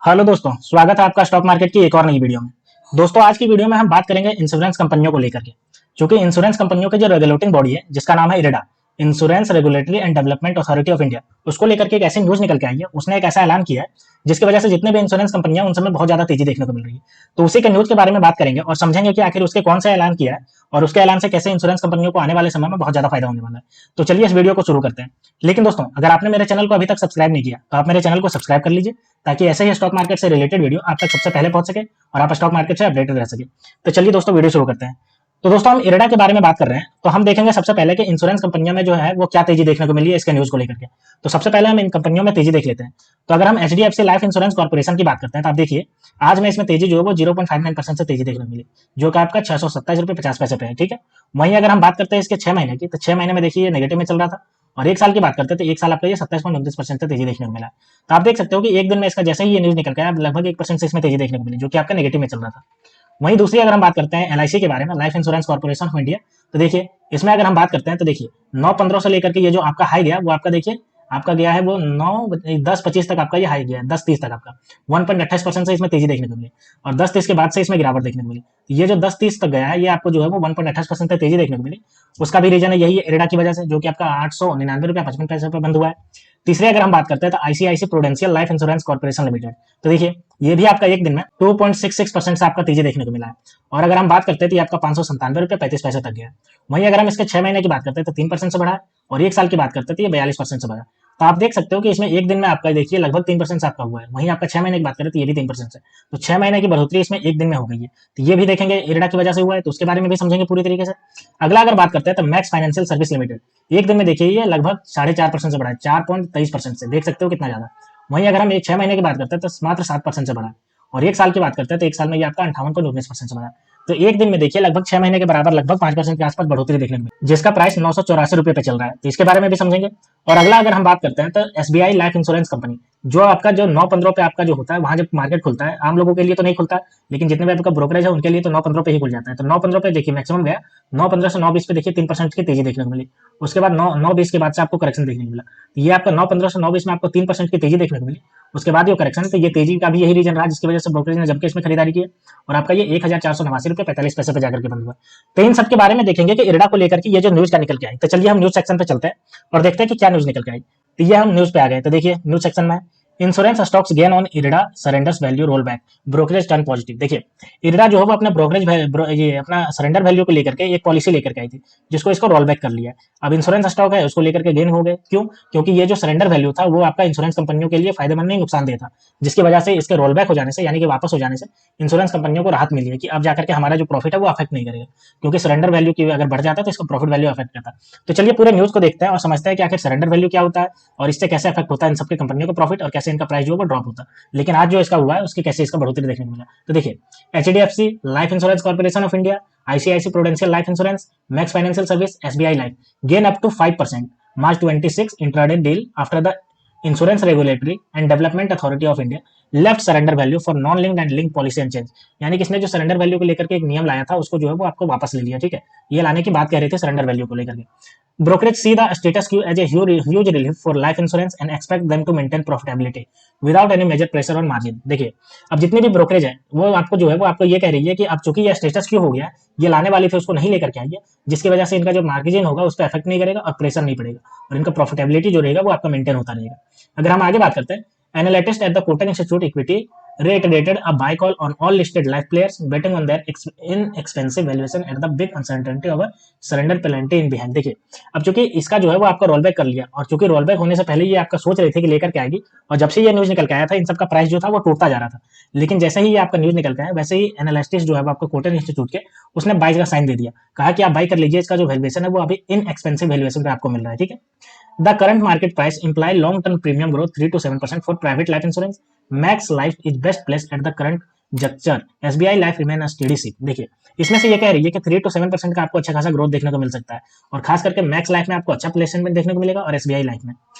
Hello दोस्तों, स्वागत है आपका स्टॉक मार्केट की एक और नई वीडियो में। दोस्तों, आज की वीडियो में हम बात करेंगे इंश्योरेंस कंपनियों को लेकर के। क्योंकि इंश्योरेंस कंपनियों की जो रेगुलेटिंग बॉडी है, जिसका नाम है IREDA, insurance regulatory and development authority of India, उसको लेकर के एक ऐसी न्यूज निकल के आई है। उसने एक ऐसा ऐलान किया है जिसकी वजह से जितने भी इंश्योरेंस कंपनियां उन सब में बहुत ज्यादा तेजी देखने को मिल रही है। तो उसी के न्यूज के बारे में बात करेंगे और समझेंगे कि आखिर उसके कौन सा ऐलान किया है और उसके ऐलान से कैसे इंश्योरेंस कंपनियों को आने वाले समय में बहुत ज्यादा फायदा होने वाला है। तो चलिए इस वीडियो को शुरू करते हैं। लेकिन दोस्तों, अगर आपने मेरे चैनल को अभी तक सब्सक्राइब नहीं किया तो आप मेरे चैनल को सब्सक्राइब कर लीजिए, ताकि ऐसे ही स्टॉक मार्केट से रिलेटेड वीडियो आप तक सबसे पहले पहुंच सके और आप स्टॉक मार्केट से अपडेटेड रह सके। तो चलिए दोस्तों, वीडियो शुरू करते हैं। तो दोस्तों, हम इरेडा के बारे में बात कर रहे हैं, तो हम देखेंगे सबसे पहले कि इंश्योरेंस कंपनियों में जो है वो क्या तेजी देखने को मिली है इसके न्यूज को लेकर के। तो सबसे पहले हम इन कंपनियों में तेजी देख लेते हैं। तो अगर हम एचडीएफसी लाइफ इंश्योरेंस कॉर्पोरेशन की बात करते हैं तो आप देखिए, आज में इसमें तेजी जो है वो 0.59% से तेजी देखने को मिली, जो कि आपका 627 रुपये 50 पैसे पे है। ठीक है। वहीं अगर हम बात करते हैं इसके 6 महीने की, तो 6 महीने में देखिए ये नेगेटिव में चल रहा था। और एक साल की बात करते हैं तो एक साल आपका ये 27.29% से तेजी देखने को मिला। तो आप देख सकते हो कि एक दिन में इसका जैसे ही ये न्यूज निकल गया, लगभग 1% से इसमें तेजी देखने को मिली, जो कि आपका नेगेटिव में चल रहा था। वहीं दूसरी अगर हम बात करते हैं एलआईसी के बारे में, life insurance corporation of India, तो देखिए इसमें अगर हम बात करते हैं तो देखिए 9-15 से लेकर के ये जो आपका हाई गया वो आपका देखिए आपका गया है वो 9-10-25 तक आपका ये हाई गया है, 10-30 तक आपका 1.28% से इसमें तेजी देखने को मिली। और 10-30 के बाद से इसमें गिरावट देखने को मिली। तो ये जो 10-30 तक गया है ये आपको जो है वो 1.28% तक तेजी देखने को मिली। उसका भी रीजन है यही है, इरेडा की वजह से, जो कि आपका 899 रुपये 55 पैसे पे बंद हुआ है। तीसरे अगर हम बात करते हैं तो ICICI prudential life insurance corporation limited, तो देखिए ये भी आपका एक दिन में 2.66% से आपका तेजी देखने को मिला है। और अगर हम बात करते हैं तो ये आपका 597 रुपये 35 पैसे तक गया है। वहीं अगर हम इसके 6 महीने की बात करते हैं तो 3% से बढ़ा है, और एक साल की बात करते हैं तो ये 42% से बढ़ा। तो आप देख सकते हो कि इसमें एक दिन में आपका देखिए लगभग 3% से आपका हुआ है। वहीं आपका 6 महीने की बात करें तो ये भी 3% से, तो 6 महीने की बढ़ोतरी इसमें एक दिन में हो गई है। तो ये भी देखेंगे इरेडा की वजह से हुआ है, तो उसके बारे में भी समझेंगे पूरी तरीके से। अगला अगर बात करते हैं तो मैक्स फाइनेंशियल सर्विस लिमिटेड, एक दिन में देखिए ये लगभग 4.5% से बढ़ा है, 4.23% से, देख सकते हो कितना ज्यादा। वहीं अगर हम एक 6 महीने की बात करते हैं तो मात्र 7% से बढ़ा है। और एक साल की बात करते हैं तो एक साल में ये आपका 58.19% से बढ़ा है। तो एक दिन में देखिए लगभग 6 महीने के बराबर लगभग 5% के आसपास बढ़ोतरी देखने को मिली, जिसका प्राइस 984 रुपये पे चल रहा है। तो इसके बारे में भी समझेंगे। और अगला अगर हम बात करते हैं तो एसबीआई लाइफ इंश्योरेंस कंपनी, जो आपका जो 9-15 पे आपका जो होता है, वहां जब मार्केट खुलता है, आम लोगों के लिए तो नहीं खुलता, लेकिन जितने भी आपका ब्रोकरेज है उनके लिए तो 9-15 पे ही खुल जाता है। तो 9-15 पे देखिए मैक्सिमम गया, 9-15 से 9-20 पे देखिए 3% की तेजी देखने को मिली। उसके बाद 9-20 के बाद से आपको करेक्शन देखने को मिला। तो ये आपका 9-15 से 9-20 में आपको 3% की तेजी देखने को मिली। उसके बाद ये करेक्शन, तो ये तेजी का भी यही रीजन रहा जिसकी वजह से ब्रोकरेज ने जम के इसमें खरीदारी की, और आपका ये 1489 रुपये 45 पैसे पे जाकर के बंद हुआ। तो इन सब के बारे में देखेंगे कि इरेडा को लेकर के ये जो न्यूज का निकल के आई। तो चलिए हम न्यूज सेक्शन पे चलते हैं और देखते हैं कि क्या न्यूज निकल के आई। तो ये हम न्यूज पे आ गए। तो देखिए न्यूज सेक्शन में insurance stocks gain on IREDA surrenders value roll back, brokerage turn positive. देखिए इरेडा जो है वो अपना ये अपना सरेंडर वैल्यू को लेकर के एक पॉलिसी लेकर के आई थी, जिसको इसको रोल बैक कर लिया। अब इंश्योरेंस स्टॉक है उसको लेकर के गेन हो गए, क्यों? क्योंकि ये जो सरेंडर वैल्यू था वो आपका इंश्योरेंस कंपनियों के लिए फायदेमंद नहीं नुकसानदेह था, जिसकी वजह से इसके रोल बैक हो जाने से, यानी कि वापस हो जाने से इंश्योरेंस कंपनियों को राहत मिली है कि अब जाकर के हमारा जो प्रॉफिट है वो अफेक्ट नहीं करेगा, क्योंकि सरेंडर वैल्यू की अगर बढ़ जाता है तो इसका प्रॉफिट वैल्यू अफेक्ट करता है। तो चलिए पूरे न्यूज को देखते हैं और समझते हैं कि आखिर सरेंडर वैल्यू क्या होता है और इससे कैसे अफेक्ट होता है इन सबकी कंपनियों का प्रॉफिट, और कैसे इनका प्राइस जो है वो ड्रॉप होता है। लेकिन आज जो इसका हुआ है उसकी कैसे इसका बढ़ोतरी देखने को मिला। तो देखिए HDFC life insurance corporation of India, ICICI prudential life insurance, Max financial service, SBI life gain up to 5% March 26 intraday deal after the insurance regulatory and development authority of India left surrender value for non linked and link policy and change. यानी कि इसने जो surrender value को लेकर के एक नियम लाया था उसको जो है वो आपको वापस ले लिया। ठीक है, ये लाने की बात कह रहे थे सरेंडर वैल्यू को लेकर के। Brokerage see the status quo as a huge relief for life insurance and expect them to maintain profitability without any major pressure on margin। देखिए अब जितनी भी ब्रोकरेज है वो आपको जो है वो आपको ये कह रही है कि अब चूंकि ये स्टेटस क्यों हो गया, ये लाने वाली थी उसको नहीं लेकर के आई है, जिसकी वजह से इनका जो मार्जिन होगा उस पर इफेक्ट नहीं करेगा और प्रेशर नहीं पड़ेगा, और इनका प्रॉफिटेबिलिटी जो रहेगा वो आपका मेंटेन होता रहेगा। अगर हम आगे बात करते हैं, analyst at the Kotak institute equity reiterated a buy call on all listed life players, betting on their inexpensive valuation at the big uncertainty of a surrender penalty in behind। देखिए अब चूंकि इसका जो है वो आपका रोल बैक कर लिया, और चूंकि रोल बैक होने से पहले ये आपका सोच रहे थे कि लेकर के आएगी, और जब से ये न्यूज निकल के आया था इन सबका प्राइस जो था वो टूटता जा रहा था। लेकिन जैसे ही ये आपका न्यूज निकल के आया वैसे ही एनालिस्ट जो है वो आपको कोटक इंस्टीट्यूट के उसने बाई का साइन दे दिया, कहा कि आप बाई कर लीजिए, इसका जो वैल्यूएशन है वो अभी इनएक्सपेंसिव वैल्यूएशन पे आपको मिल रहा है। ठीक है, the current market price imply long term premium growth 3 to 7% for private life insurance. Max Life is best placed at the current juncture. SBI Life remain a steady ship। देखिए इसमें से ये कह रही है कि 3 to 7% का आपको अच्छा खासा ग्रोथ देखने को मिल सकता है, और खास करके मैक्स लाइफ में आपको अच्छा प्लेसमेंट देखने को मिलेगा, और एसबीआई लाइफ में।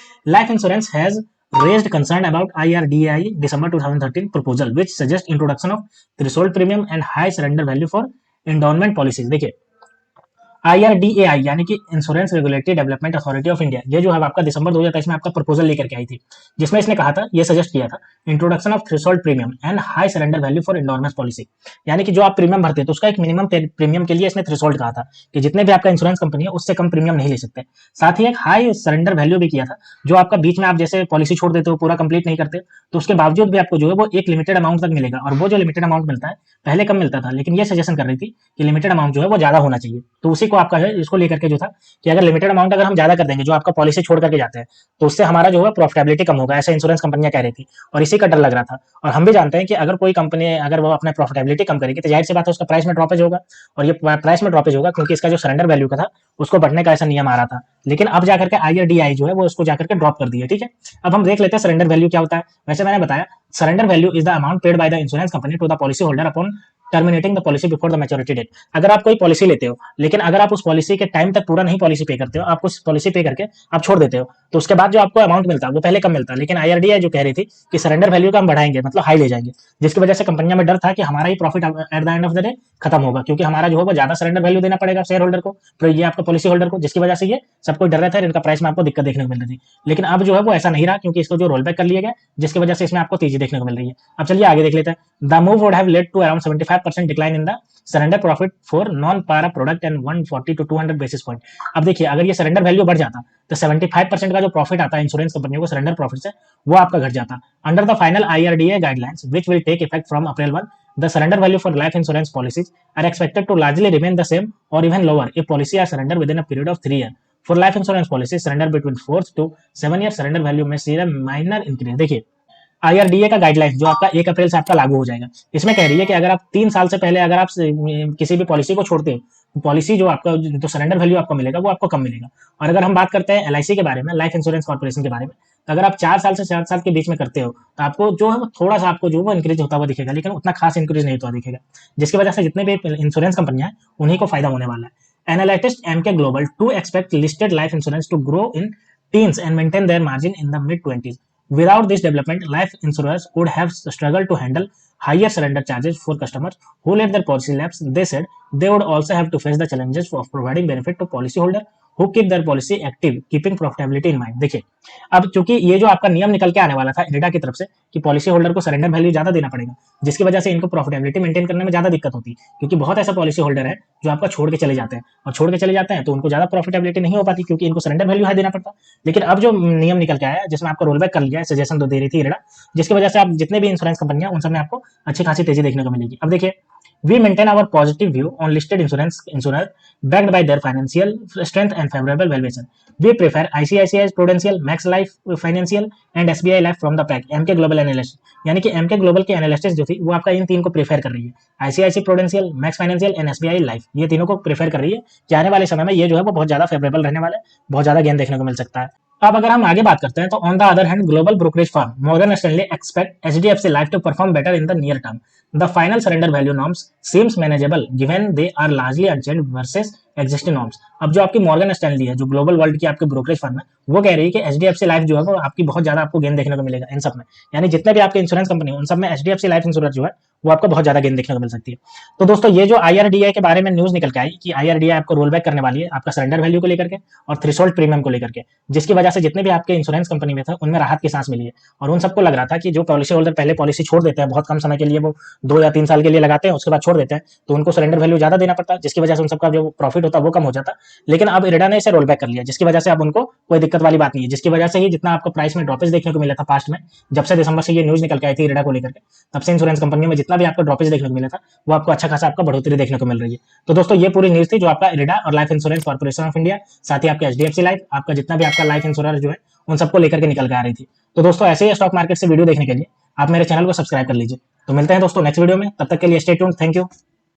Life insurance has raised concern about IRDAI December 2013 proposal which suggests introduction of threshold premium and high surrender value for endowment policies। देखिए IRDAI यानी कि insurance regulatory development authority of India, ये जो है आपका दिसंबर 2023 में आपका प्रपोजल लेकर के आई थी, जिसमें इसने कहा था, ये सजेस्ट किया था, introduction of threshold premium and high surrender value for endowments policy. यानी कि जो आप प्रीमियम भरते हैं तो उसका एक मिनिमम प्रीमियम के लिए इसने थ्रेशोल्ड कहा था कि जितने भी आपका इंश्योरेंस कंपनी है उससे कम प्रीमियम नहीं ले सकते। साथ ही एक हाई सरेंडर वैल्यू भी किया था, जो आपका बीच में आप जैसे पॉलिसी छोड़ देते हो, पूरा कंप्लीट नहीं करते, तो उसके बावजूद भी आपको जो है वो एक लिमिटेड अमाउंट तक मिलेगा। और वो जो लिमिटेड अमाउंट मिलता है, पहले कम मिलता था, लेकिन ये सजेशन कर रही थी कि लिमिटेड अमाउंट जो है वो ज्यादा होना चाहिए। तो उसी को आपका है, इसको लेकर के जो था कि अगर लिमिटेड अमाउंट अगर हम ज्यादा कर देंगे, जो आपका पॉलिसी छोड़ करके जाते हैं, तो उससे हमारा जो है प्रॉफिटेबिलिटी कम होगा, ऐसा इंश्योरेंस कंपनियां कह रही थी, और इसी का डर लग रहा था। और हम भी जानते हैं कि अगर कोई कंपनी अगर वो अपना प्रॉफिटेबिलिटी कम करेगी तो जाहिर सी बात है उसका प्राइस में ड्रॉपेज होगा, और ये प्राइस में ड्रॉपेज होगा क्योंकि इसका जो सरेंडर वैल्यू का था उसको बढ़ने का ऐसा नियम आ रहा था। लेकिन अब जाकर के IRDAI जो है वो उसको जाकर के ड्रॉप कर दिया। ठीक है, अब हम देख लेते हैं सरेंडर वैल्यू क्या होता है। वैसे मैंने बताया, surrender value is the amount paid by the insurance company to the policy holder upon terminating the policy before the maturity date. अगर आप कोई पॉलिसी लेते हो, लेकिन अगर आप उस पॉलिसी के टाइम तक पूरा नहीं पॉलिसी पे करते हो, आप उस पॉलिसी पे करके आप छोड़ देते हो, तो उसके बाद जो आपको अमाउंट मिलता है वो पहले कम मिलता है। लेकिन IRDAI जो कह रही थी कि सरेंडर वैल्यू का हम बढ़ाएंगे, मतलब हाई ले जाएंगे, जिसकी वजह से कंपनियों में डर था कि हमारा ही profit at the end of the day खत्म होगा, क्योंकि हमारा जो होगा ज्यादा सरेंडर वैल्यू देना पड़ेगा शेयर होल्डर को, तो ये आपका पॉलिसी होल्डर को, जिसकी वजह से ये सबको डर रहा था, इनका प्राइस में आपको दिक्कत देखने को मिल रही थी। लेकिन अब जो है वो ऐसा नहीं रहा, क्योंकि इसको जो रोल बैक कर लिया गया, जिसकी वजह से इसमें आपको तेजी देखने को मिल रही है। अब चलिए आगे देख लेते हैं। The move would have led to around 75% decline in the surrender profit for non par product and 140 to 200 basis point. अब देखिए, अगर ये सरेंडर वैल्यू बढ़ जाता तो 75% का जो प्रॉफिट आता है इंश्योरेंस कंपनियों को सरेंडर प्रॉफिट से, वो आपका घट जाता। Under the final IRDAI guidelines which will take effect from April 1, the surrender value for life insurance policies are expected to largely remain the same or even lower if policy are surrendered within a period of 3 years. For life insurance policies surrender between 4 to 7 years, surrender value may see a minor increase। देखिए, IRDAI का guidelines जो आपका 1 अप्रैल से आपका लागू हो जाएगा, इसमें कह रही है कि अगर आप 3 साल से पहले अगर आप किसी भी पॉलिसी को छोड़ते हो, पॉलिसी जो आपका जो सरेंडर वैल्यू आपको मिलेगा वो आपको कम मिलेगा। और अगर हम बात करते हैं LIC के बारे में, लाइफ इंश्योरेंस कॉर्पोरेशन के बारे में, तो अगर आप 4 साल से 7 साल के बीच में करते हो, तो आपको जो है वो थोड़ा सा आपको जो वो इंक्रीज होता हुआ दिखेगा, लेकिन उतना खास इंक्रीज नहीं होता दिखेगा, जिसकी वजह से जितने भी इंश्योरेंस कंपनियां हैं उन्हीं को फायदा होने वाला है। Analyst MK Global to expect listed life insurance to grow in teens and maintain their margin in the mid-20s. Without this development, life insurers would have struggled to handle higher surrender charges for customers who let their policy lapse. They said they would also have to face the challenges of providing benefit to policyholder who keep their policy active, keeping profitability in mind। देखिए, अब चूंकि ये जो आपका नियम निकल के आने वाला था IRDA की तरफ से कि पॉलिसी होल्डर को सरेंडर वैल्यू ज्यादा देना पड़ेगा, जिसकी वजह से इनको प्रॉफिटेबिलिटी मेंटेन करने में ज्यादा दिक्कत होती है, क्योंकि बहुत ऐसा पॉलिसी होल्डर है जो आपका छोड़ के चले जाते हैं, और छोड़ के चले जाते हैं तो उनको ज्यादा प्रॉफिटेबिलिटी नहीं हो पाती, क्योंकि इनको सरेंडर वैल्यू हाई देना पड़ता। लेकिन अब जो नियम निकल के आया, जिसमें आपको रोल बैक कर लिया है, सजेशन तो दे रही थी IRDA, जिसकी वजह से आप जितने भी इंश्योरेंस कंपनियां उन सब में आपको अच्छी खासी तेजी देखने को मिलेगी। अब देखिए, we maintain our positive view on listed insurer backed by their financial strength and favorable valuation. We prefer ICICI Prudential, Max Life Financial and SBI Life from the pack. MK Global Analyst, यानी कि MK Global की एनालिस्टिक्स जो थी वो आपका इन तीन को prefer कर रही है, ICICI Prudential, Max Financial and SBI Life, ये तीनों को प्रेफर कर रही है कि आने वाले समय में ये जो है वो बहुत ज्यादा फेवरेबल रहने वाला है, बहुत ज्यादा गेन देखने को मिल सकता है। अब अगर हम आगे बात करते हैं तो on the other hand, global brokerage firm Morgan Stanley expect HDFC life to perform better in the near term. The final surrender value norms seems manageable given they are largely unchanged versus existing norms. अब जो आपकी Morgan Stanley है, जो global world की आपकी brokerage firm है, वो कह रही है कि HDFC लाइफ जो है वो आपकी बहुत ज्यादा आपको गेन देखने को मिलेगा इन सब में, यानी जितने भी आपके इंश्योरेंस कंपनी है उन सब में HDFC लाइफ इंश्योरेंस जो है वो आपको बहुत ज्यादा गेन देखने को मिल सकती है। तो दोस्तों, ये जो IRDAI के बारे में न्यूज निकल के आई कि IRDAI आपको रोल बैक करने वाली है आपका सरेंडर वैल्यू को लेकर के और थ्रेशोल्ड प्रीमियम को लेकर के, जिसकी वजह से जितने भी आपके इंश्योरेंस कंपनी में थे उनमें राहत की सांस मिली है। और उन सबको लग रहा था कि जो पॉलिसी होल्डर पहले पॉलिसी छोड़ देते हैं बहुत कम समय के लिए, वो 2 या 3 साल के लिए लगाते हैं, उसके बाद छोड़ देते हैं, तो उनको सरेंडर वैल्यू ज्यादा देना पड़ता है, जिसकी वजह से उन सबका जो प्रॉफिट होता है वो कम हो जाता। लेकिन अब IRDA ने इसे रोल बैक कर लिया, जिसकी वजह से अब उनको कोई दिक्कत वाली बात नहीं है, जिसकी वजह से ही जितना आपको प्राइस में ड्रॉपेज देखने को मिला था पास्ट में, जब से दिसंबर से ये न्यूज निकल के आई थी IRDA को लेकर के, तब से इंश्योरेंस कंपनियों में जितना भी आपको ड्रॉपेज देखने को मिला था वो आपको अच्छा खासा आपका बढ़ोतरी देखने को मिल रही है। तो दोस्तों, ये पूरी न्यूज थी जो आपका IRDA और life insurance corporation of India, साथ ही आपके HDFC लाइफ, आपका जितना भी आपका लाइफ इंश्योरेंस जो है उन सबको लेकर के निकल के आ रही थी। तो दोस्तों, ऐसे ही स्टॉक मार्केट से वीडियो देखने के लिए आप मेरे चैनल को सब्सक्राइब कर लीजिए। तो मिलते हैं दोस्तों नेक्स्ट वीडियो में, तब तक के लिए स्टे ट्यून्ड, थैंक यू।